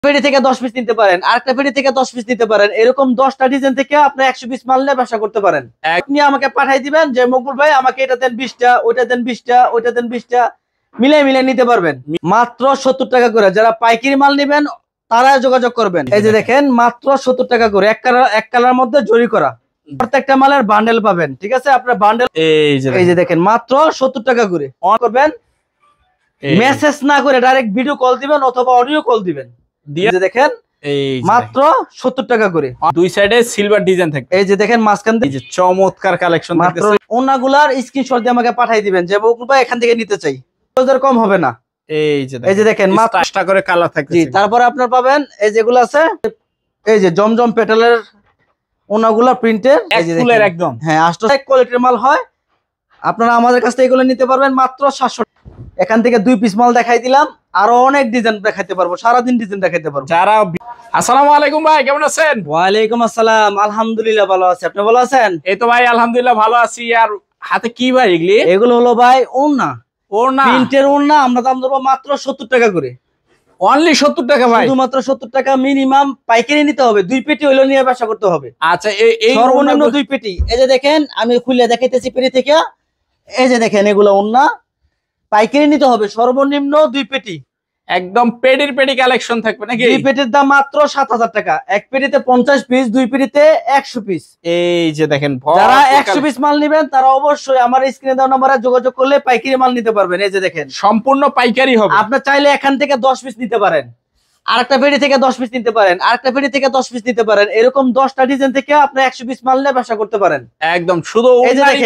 পেটি থেকে 10 পিস নিতে পারেন, আরেকটা পেটি থেকে 10 পিস নিতে পারেন, এরকম 10টা ডিজাইন থেকে আপনি 100 পিস মাল নিয়ে ব্যবসা করতে পারেন। আপনি আমাকে পাঠাই দিবেন যে মকবুল ভাই আমাকে এটা দেন 20টা, ওইটা দেন 20টা, ওইটা দেন 20টা, মিলে নিতে পারবেন মাত্র 70 টাকা করে। যারা পাইকারি মাল নেবেন তারা যোগাযোগ করবেন। এই যে দেখেন মাত্র 70 টাকা করে, এক কালার মধ্যে জরি করা, প্রত্যেকটা মালের বান্ডেল পাবেন। ঠিক আছে, আপনার বান্ডেল এই যে দেখেন মাত্র 70 টাকা করে। অন করবেন, মেসেজ না করে ডাইরেক্ট ভিডিও কল দিবেন অথবা অডিও কল দিবেন। দিয়ে দেখেন মাত্র 70 টাকা করে। দুই সাইডে সিলভার ডিজাইন থাকবে। এই যে দেখেন মাঝখান দিয়ে চমৎকার কালেকশন মাত্র ওনাগুলার স্ক্রিনশট দিয়ে আমাকে পাঠিয়ে দিবেন যে ভাই এখান থেকে নিতে চাই, কম হবে না। এই যে দেখেন মাত্র 5টা করে কালার থাকবে। জি, তারপরে আপনার পাবেন এই যেগুলো আছে, এই যে জমজম পেটালের ওনাগুলা প্রিন্টের, এই যে দেখেন একদম হ্যাঁ 8 কোয়ালিটির মাল হয়। আপনারা আমাদের কাছ থেকে এগুলো নিতে পারবেন মাত্র 700। এখান থেকে 2 পিস মাল দেখাই দিলাম, আরো অনেক ডিজাইন দেখাইতে পারবো, সারাদিন ডিজাইন দেখাইতে পারবো। যারা আসসালামু আলাইকুম ভাই, কেমন আছেন? ওয়ালাইকুম আসসালাম, আলহামদুলিল্লাহ ভালো আছি, আপনি ভালো আছেন? এই তো ভাই আলহামদুলিল্লাহ ভালো আছি। আর হাতে কি ভাই এগুলি? এগুলো হলো ভাই ওড়না, ওড়না প্রিন্টের ওড়না। আমরা দাম দেবো মাত্র 70 টাকা করে। অনলি 70 টাকা ভাই? শুধুমাত্র 70 টাকা। মিনিমাম পাইকারি নিতে হবে, 2 পেটি হইলো নিয়ে ব্যবসা করতে হবে। আচ্ছা, এই সর্বনিম্ন 2 পেটি। এই যে দেখেন আমি খুলে দেখাইতেছি পেটি থেকে, এই যে দেখেন এগুলো ওড়না, পাইকারি নিতে হবে সর্বনিম্ন 2 পেটি। একদম পেটি কালেকশন থাকবে নাকি? 2 পেটির দাম মাত্র 7000 টাকা। এক পেটিতে 50 পিস, 2 পেটিতে 100 পিস। এই যে দেখেন, যারা 100 পিস মাল নেবেন তারা অবশ্যই আমার স্ক্রিনে দেওয়া নম্বরে যোগাযোগ করলে পাইকারি মাল নিতে পারবেন। এই যে দেখেন সম্পূর্ণ পাইকারি হবে। আপনি চাইলে এখান থেকে 10 পিস নিতে পারেন, আরেকটা পেটি থেকে 10 পিস নিতে পারেন, আরেকটা পেটি থেকে 10 পিস নিতে পারেন, এরকম 10টা ডিজাইন থেকে আপনি 100 পিস মাল নিয়ে ব্যবসা করতে পারেন। একদম শুধু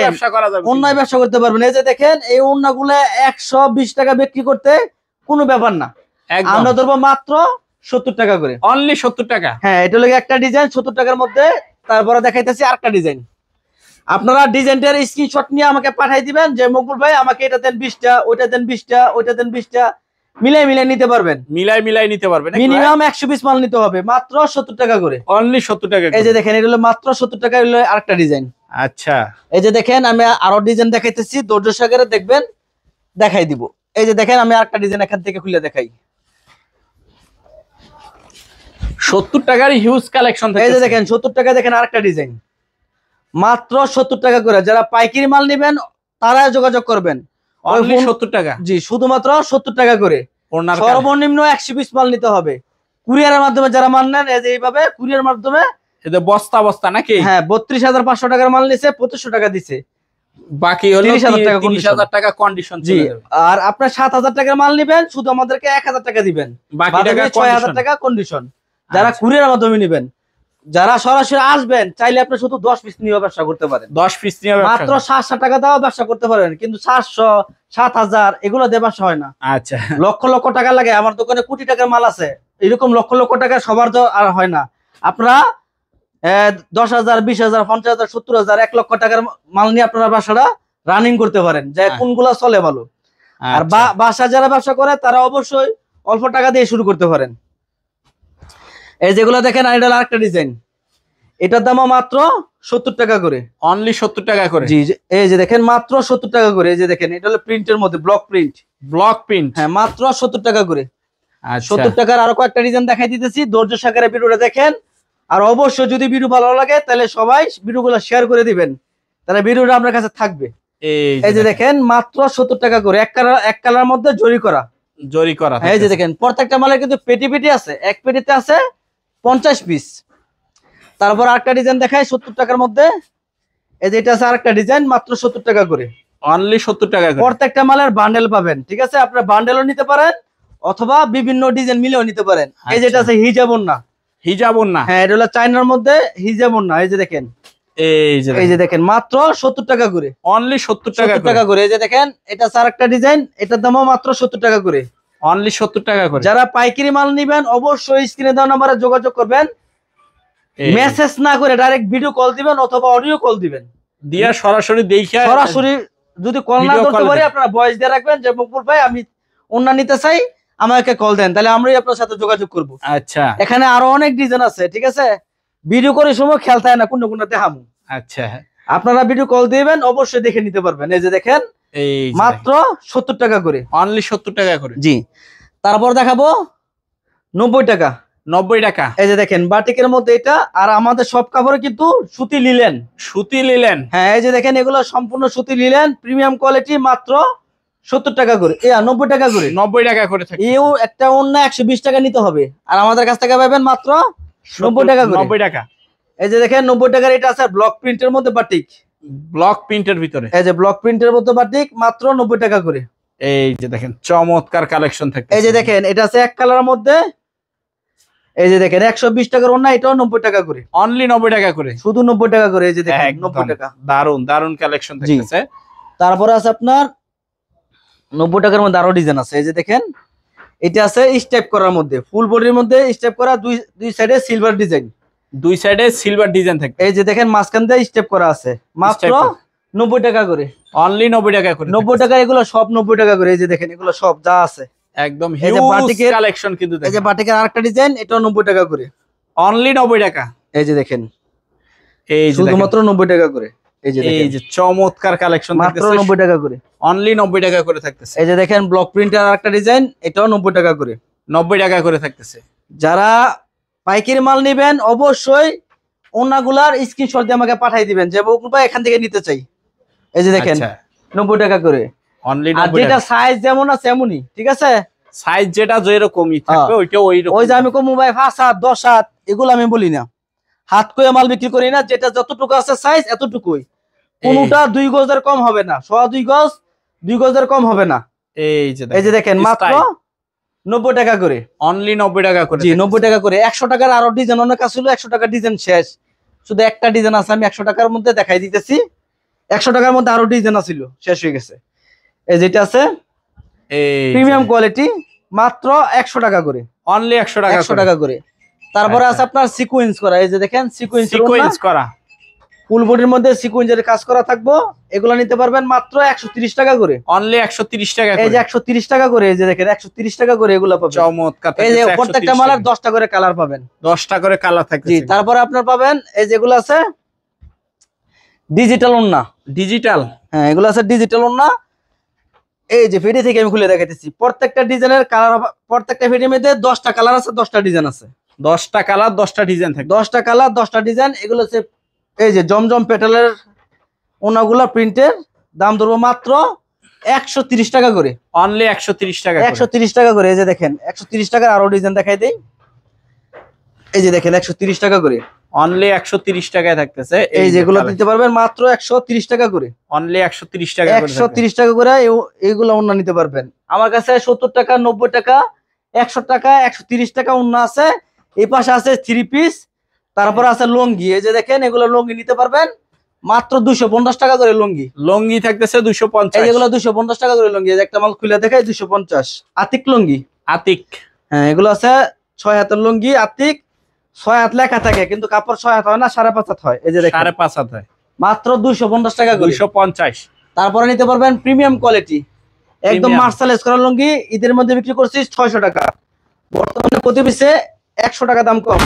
ব্যবসা করা যাবে, অন্যায় ব্যবসা করতে পারবেন। এই যে দেখেন এই ওড়নাগুলো 120 টাকা বিক্রি করতে কোনো ব্যাপার না, আমরা ধরবো মাত্র 70 টাকা করে। অনলি 70 টাকা। হ্যাঁ, এটা হলো একটা ডিজাইন 70 টাকার মধ্যে। তারপরে দেখাইতেছি আরেকটা ডিজাইন। আপনারা ডিজাইনটার স্ক্রিনশট নিয়ে আমাকে পাঠিয়ে দিবেন যে মকবুল ভাই আমাকে এটা দেন 20টা, ওইটা দেন 20টা, ওইটা দেন 20টা, মিলে নিতে পারবেন। মিলাই নিতে পারবেন। মিনিমাম 100 পিস মাল নিতে হবে, মাত্র 70 টাকা করে। অনলি 70 টাকা। এই যে দেখেন এটা হলো মাত্র 70 টাকা, হলো আরেকটা ডিজাইন। আচ্ছা, এই যে দেখেন আমি আরো ডিজাইন দেখাইতেছি, ধৈর্য সহকারে দেখবেন, দেখাই দিব। এই যে দেখেন আমি আরেকটা ডিজাইন এখান থেকে খুলে দেখাই। 70 টাকার হিউজ কালেকশন থাকে। এই যে দেখেন 70 টাকা, দেখেন আরেকটা ডিজাইন মাত্র 70 টাকা করে। যারা পাইকারি মাল নেবেন তারা যোগাযোগ করবেন। অনলি 70 টাকা। জি, শুধুমাত্র 70 টাকা করে। সর্বনিম্ন 100 পিস মাল নিতে হবে। কুরিয়ারের মাধ্যমে যারা মাল নেন, এই যে এইভাবে কুরিয়ার মাধ্যমে, এটা বস্তা নাকি? হ্যাঁ, 32500 টাকার মাল নিছে, 2500 টাকা দিছে, বাকি হলো 30000 টাকা কন্ডিশন। জি, আর আপনার 7000 টাকার মাল নেবেন শুধু আমাদেরকে 1000 টাকা দিবেন, বাকি টাকা 6000 টাকা কন্ডিশন। যারা কুরিয়ারের মাধ্যমে নেবেন, যারা সরাসরি আসবেন চাইলে আপনি শুধু 10 পিস নিয়ে ব্যবসা করতে পারেন। 10 পিস নিয়ে মাত্র 700 টাকা দাও ব্যবসা করতে পারেন, কিন্তু 700 7000 এগুলো দিয়ে ব্যবসা হয় না। আচ্ছা, লক্ষ টাকা লাগে। আমার দোকানে কোটি টাকার মাল আছে, এরকম লক্ষ টাকা সবার তো আর হয় না। আপনারা 10,000 20,000 50,000 70,000 1 লক্ষ টাকার মাল নিয়ে আপনারা ব্যবসাটা রানিং করতে পারেন, যে কোনগুলা চলে ভালো। আর বাসা যারা ব্যবসা করে তারা অবশ্যই অল্প টাকা দিয়ে শুরু করতে পারেন। এই যেগুলো দেখেন এটা আরেকটা ডিজাইন, এটার দামও মাত্র 70 টাকা করে। অনলি 70 টাকা করে। জি, এই যে দেখেন মাত্র 70 টাকা করে। এই যে দেখেন এটা হলো প্রিন্টের মধ্যে ব্লক প্রিন্ট। হ্যাঁ, মাত্র 70 টাকা করে। 70 টাকার আরো কয়েকটা ডিজাইন দেখাই দিতেছি, ধৈর্য সহকারে ভিডিওটা দেখেন। আর অবশ্যই যদি ভিডিও ভালো লাগে তাহলে সবাই ভিডিওগুলো শেয়ার করে দিবেন, তাহলে ভিডিওটা আপনার কাছে থাকবে। এই যে দেখেন মাত্র 70 টাকা করে, এক কালার মধ্যে জরি করা। এই যে দেখেন প্রত্যেকটা মালের কিন্তু পেটি আছে, এক পেটিতে আছে 50 পিস। তারপর আরেকটা ডিজাইন দেখায় 70 টাকার মধ্যে। এই যে এটা আছে আরেকটা ডিজাইন, মাত্র 70 টাকা করে। অনলি 70 টাকা করে। প্রত্যেকটা মালের বান্ডেল পাবেন। ঠিক আছে, আপনারা বান্ডেলও নিতে পারেন অথবা বিভিন্ন ডিজাইন মিলেও নিতে পারেন। এই যেটা আছে হিজাব ওড়না। হ্যাঁ, এটা হলো চায়নার মধ্যে হিজাব ওড়না। এই যে দেখেন, এই যে দেখেন মাত্র 70 টাকা করে। অনলি 70 টাকা করে। এই যে দেখেন এটা আছে আরেকটা ডিজাইন, এটার দামও মাত্র 70 টাকা করে। অনলি 70 টাকা করে। যারা পাইকারি মাল নেবেন অবশ্যই স্ক্রিনে দেওয়া নম্বরে যোগাযোগ করবেন, মেসেজ না করে ডাইরেক্ট ভিডিও কল দিবেন অথবা অডিও কল দিবেন। দিয়া সরাসরি দেখে, সরাসরি যদি কল না করতে পারি আপনারা ভয়েস দিয়ে রাখবেন যে মকবুল ভাই আমি ওড়না নিতে চাই, আমাকে কল দেন, তাহলে আমরাই আপনার সাথে যোগাযোগ করব। আচ্ছা, এখানে আরো অনেক ডিজাইন আছে। ঠিক আছে, ভিডিও করে সময় খেয়াল থাকে না কোনটা দেখামু। আচ্ছা, আপনারা ভিডিও কল দিবেন, অবশ্যই দেখে নিতে পারবেন। এই যে দেখেন মাত্র 70 টাকা করে। অনলি 70 টাকা করে। জি, তারপর দেখাবো 90 টাকা। 90 টাকা। এই যে দেখেন বাটিকের মধ্যে এটা, আর আমাদের সব কাপড়ে কিন্তু সুতি লিলেন। সুতি লিলেন। হ্যাঁ এই যে দেখেন এগুলো সম্পূর্ণ সুতি লিলেন, প্রিমিয়াম কোয়ালিটি, মাত্র 70 টাকা করে, 90 টাকা করে। 90 টাকা করে থাকে। এও একটা অন্য 120 টাকা নিতে হবে, আর আমাদের কাছ থেকে পাবেন মাত্র 90 টাকা করে। 90 টাকা। এই যে দেখেন 90 টাকার এটা আছে ব্লক প্রিন্টের মধ্যে বাটিক। ব্লক প্রিন্টের ভিতরে, এই যে ব্লক প্রিন্টের মধ্যে বাটিক, মাত্র 90 টাকা করে। এই যে দেখেন চমৎকার কালেকশন থাকে। এই যে দেখেন এটা আছে এক কালারের মধ্যে, এই যে দেখেন 120 টাকার ওন্না, এটাও 90 টাকা করে। অনলি 90 টাকা করে, শুধু 90 টাকা করে। এই যে দেখেন একদম 90 টাকা। দারুন দারুন কালেকশন থাকতেছে। তারপরে আছে আপনার 90 টাকার মধ্যে আরো ডিজাইন আছে। এই যে দেখেন এটা আছে স্টেপ করার মধ্যে, ফুল বডির মধ্যে স্টেপ করা, দুই সাইডে সিলভার ডিজাইন, দুই সাইডে সিলভার ডিজাইন থাকে। এই যে দেখেন মাঝখান দিয়ে স্টেপ করা আছে, মাত্র 90 টাকা করে। অনলি 90 টাকা করে। 90 টাকা, এগুলো সব 90 টাকা করে। এই যে দেখেন এগুলো সব যা আছে একদম এই যে হিউজ বাটিকের কালেকশন কিন্তু এই যে বাটিকের আরেকটা ডিজাইন, এটাও 90 টাকা করে। অনলি 90 টাকা। এই যে দেখেন এই যে শুধুমাত্র 90 টাকা করে। এই যে এই দেখেন যে চমৎকার কালেকশন মাত্র থাকতেছে 90 টাকা করে। অনলি 90 টাকা করে থাকতেছে। এই যে দেখেন ব্লক প্রিন্টের আরেকটা ডিজাইন, এটাও 90 টাকা করে। 90 টাকা করে থাকতেছে। যারা পাইকারি মাল নেবেন অবশ্যই ওনাগুলার স্ক্রিনশট দিয়ে আমাকে পাঠিয়ে দিবেন যে ভাই এখান থেকে নিতে চাই। এই যে দেখেন 90 টাকা করে। অনলি আর 90 যেটা টাকা। সাইজ যেমন আছে এমনই, ঠিক আছে? সাইজ যেটা যেরকমই থাকবে ওইটা ওইরকম। ওই যে আমি কম ভাই 5 হাত 10 হাত এগুলো আমি বলি না, হাত কয়ে মাল বিক্রি করি না, যেটা যতটুকু আছে সাইজ এতটুকুই, কোনটা 2 গজের কম হবে না, 2 গজের কম হবে না। এই যে দেখেন মাত্র 90 টাকা করে। অনলি 90 টাকা করে। জি 90 টাকা করে। 100 টাকার আরো ডিজাইন অনেক ছিল, 100 টাকার ডিজাইন শেষ, শুধু একটা ডিজাইন আছে, আমি 100 টাকার মধ্যে দেখাই দিতেছি। 100 টাকার মধ্যে আরো ডিজাইন ছিল, শেষ হয়ে গেছে। এই যেটা আছে এই প্রিমিয়াম কোয়ালিটি, মাত্র 100 টাকা করে। অনলি 100 টাকা। 100 টাকা করে। তারপরে আছে আপনার সিকোয়েন্স করা, এই যে দেখেন সিকোয়েন্স করা, ফুল বডির মধ্যে সিকোয়েন্সের কাজ করা থাকবো, এগুলো নিতে পারবেন মাত্র 130 টাকা করে। অনলি 130 টাকা এই যে 130 টাকা করে। এই যে দেখেন 130 টাকা করে এগুলো পাবেন। চমৎকার। এই যে প্রত্যেকটা মালের 10টা করে কালার পাবেন, 10টা করে কালার থাকবে। জি। তারপরে আপনার পাবেন এই যেগুলো আছে ডিজিটাল ওন্না। ডিজিটাল, হ্যাঁ এগুলো আছে ডিজিটাল ওন্না। এই যে ফেডি থেকে আমি খুলে দেখাইতেছি, প্রত্যেকটা ডিজাইনের কালার, প্রত্যেকটা ফেডির মধ্যে 10টা কালার আছে, 10টা ডিজাইন আছে। 10টা কালার 10টা ডিজাইন থাকে। 10টা কালার 10টা ডিজাইন। এগুলো হচ্ছে এই যে জমজম পেটালের ওনাগুলা প্রিন্টের, দাম ধরবো মাত্র 130 টাকা করে। অনলি 130 টাকা। 130 টাকা করে। এই যে দেখেন 130 টাকার আরো ডিজাইন দেখাই দেই। এই যে দেখেন 130 টাকা করে। অনলি 130 টাকায় থাকতেছে। এই যেগুলো দিতে পারবেন মাত্র 130 টাকা করে। অনলি 130 টাকা করে। 130 টাকা করে এইগুলো ওন্না নিতে পারবেন। আমার কাছে 70 টাকা, 90 টাকা, 100 টাকা, 130 টাকা ওন্না আছে। এই পাশে আছে 3 পিস, তারপর আছে লুঙ্গি। এই যে দেখেন এগুলো লুঙ্গি নিতে পারবেন মাত্র 250 টাকা করে। লুঙ্গি লুঙ্গি থাকতেছে 250। এই যেগুলো 250 টাকা করে লুঙ্গি। একটা মাল খুলে দেখাই 250 আতিক লুঙ্গি। আতিক, হ্যাঁ এগুলো আছে 6 হাতের লুঙ্গি আতিক। 6 হাত লেখা থাকে কিন্তু কাপড় 6 হাত হয় না, 5.5 হাত হয়। এই যে দেখেন 5.5 হাত হয়, মাত্র 250 টাকা করে। 250। তারপরে নিতে পারবেন প্রিমিয়াম কোয়ালিটি, একদম মার্শালাইজ করা লুঙ্গি। ঈদের মধ্যে বিক্রি করছি 600 টাকা, বর্তমানে প্রতি পিসে 100 টাকা দাম কম।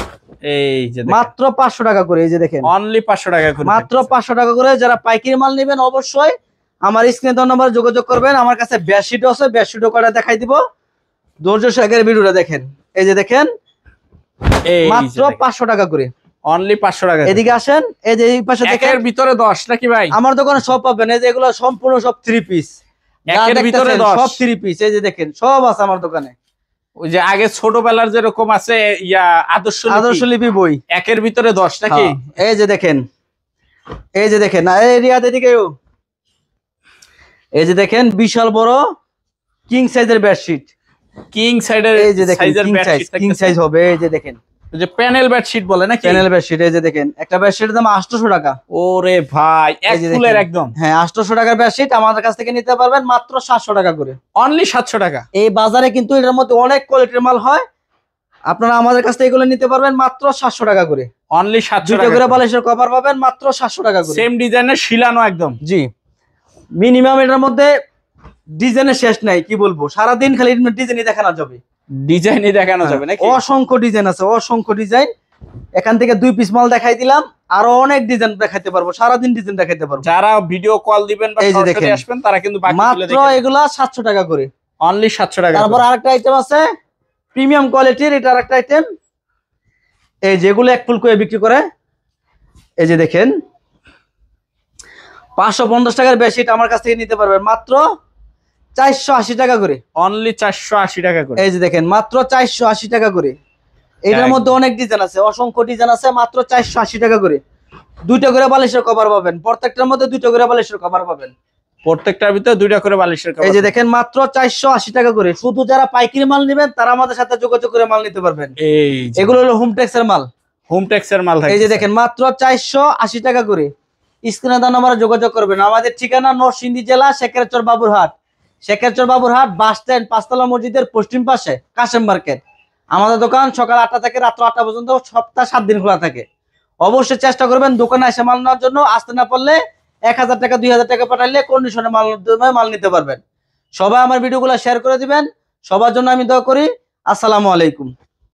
এই যে মাত্র 500 টাকা করে। এই যে দেখেন অনলি 500 টাকা করে, মাত্র 500 টাকা করে। যারা পাইকারি মাল নেবেন অবশ্যই আমার স্ক্রিনে দেওয়া নাম্বারে যোগাযোগ করবেন। আমার কাছে বেডশিটও আছে, বেডশিটও করা দেখাই দিব, ধৈর্য সহকারে ভিডিওটা দেখেন। এই যে দেখেন মাত্র 500 টাকা করে। অনলি 500 টাকা। এদিকে আসেন, এই যে এই পাশে দেখেন, এর ভিতরে 10 নাকি ভাই? আমার দোকানে সব পাবেন। এই যে এগুলো সম্পূর্ণ সব 3 পিস, এর ভিতরে 10 সব 3 পিস। এই যে দেখেন সব আছে আমার দোকানে। ওই যে আগে ছোটবেলার যেরকম আছে ইয়া আদর্শ লিপি বই, একের ভিতরে 10 নাকি? এই যে দেখেন, এই যে দেখেন, এই রিয়াদ এদিকে, এই যে দেখেন বিশাল বড় কিং সাইজের বেডশিট। কিং সাইজের, এই যে দেখেন কিং সাইজ হবে। এই যে দেখেন যে প্যানেল বেডশিট বলে নাকি? Panel bedsheet. এই যে দেখেন একটা বেডশিটের দাম 800 টাকা। ওরে ভাই, এক ফুলের একদম। হ্যাঁ 800 টাকার বেডশিট আমাদের কাছ থেকে নিতে পারবেন মাত্র 700 টাকা করে। অনলি 700 টাকা। এই বাজারে কিন্তু এটার মধ্যে অনেক কোয়ালিটির মাল হয়, আপনারা আমাদের কাছ থেকে এগুলো নিতে পারবেন মাত্র 700 টাকা করে। অনলি 700 টাকা করে বালিশের কভার পাবেন মাত্র 700 টাকা করে। সেম ডিজাইনের শিলানো একদম। জি মিনিমাম এটার মধ্যে ডিজাইনের শেষ নাই, কি বলবো, সারাদিন খালি ডিজাইনই দেখানো যাবে, ডিজাইনই দেখানো যাবে নাকি? অসংখ্য ডিজাইন আছে, অসংখ্য ডিজাইন। এখান থেকে 2 পিস মাল দেখাই দিলাম, আরো অনেক ডিজাইন দেখাইতে পারবো, সারাদিন ডিজাইন দেখাইতে পারবো। যারা ভিডিও কল দিবেন বা সরাসরি আসবেন তারা কিন্তু মাত্র এগুলা 700 টাকা করে। অনলি 700 টাকা। তারপর আরেকটা আইটেম আছে প্রিমিয়াম কোয়ালিটির, এটা আরেকটা আইটেম, এই যেগুলো এক ফুল করে বিক্রি করে, এই যে দেখেন 550 টাকার বেডশিট আমার কাছ থেকে নিতে পারবেন মাত্র 480 টাকা করে। অনলি 480 টাকা করে। এই যে দেখেন মাত্র 480 টাকা করে। এটার মধ্যে অনেক ডিজাইন আছে, অসংখ্য ডিজাইন আছে, মাত্র 480 টাকা করে। 2টা করে বালিশের কভার পাবেন, প্রত্যেকটার মধ্যে 2টা করে বালিশের কভার পাবেন, প্রত্যেকটার ভিতরে 2টা করে বালিশের কভার। এই যে দেখেন মাত্র 480 টাকা করে। শুধু যারা পাইকারি মাল নেবেন তারা আমাদের সাথে যোগাযোগ করে মাল নিতে পারবেন। এই এগুলো হলো হোমটেক্সের মাল, হোমটেক্সের মাল থাকে। এই যে দেখেন মাত্র 480 টাকা করে। স্ক্রিনে দেওয়া নম্বরে যোগাযোগ করবেন। আমাদের ঠিকানা নরসিংদী জেলা শেখেরচর বাবুরহাট, শেখেরচর বাবুরহাট বাস স্ট্যান্ড, পাঁচতলা মসজিদের পশ্চিম পাশে কাশেম মার্কেট। আমাদের দোকান সকাল 8টা থেকে রাত্র 8টা পর্যন্ত, সপ্তাহে 7 দিন খোলা থাকে। অবশ্যই চেষ্টা করবেন দোকানে এসে মাল নেওয়ার জন্য। আসতে না পারলে 1000 টাকা 2000 টাকা পাঠাইলে কন্ডিশনে মাল নিতে পারবেন। সবাই আমার ভিডিওগুলো শেয়ার করে দিবেন। সবার জন্য আমি দোয়া করি। আসসালামু আলাইকুম।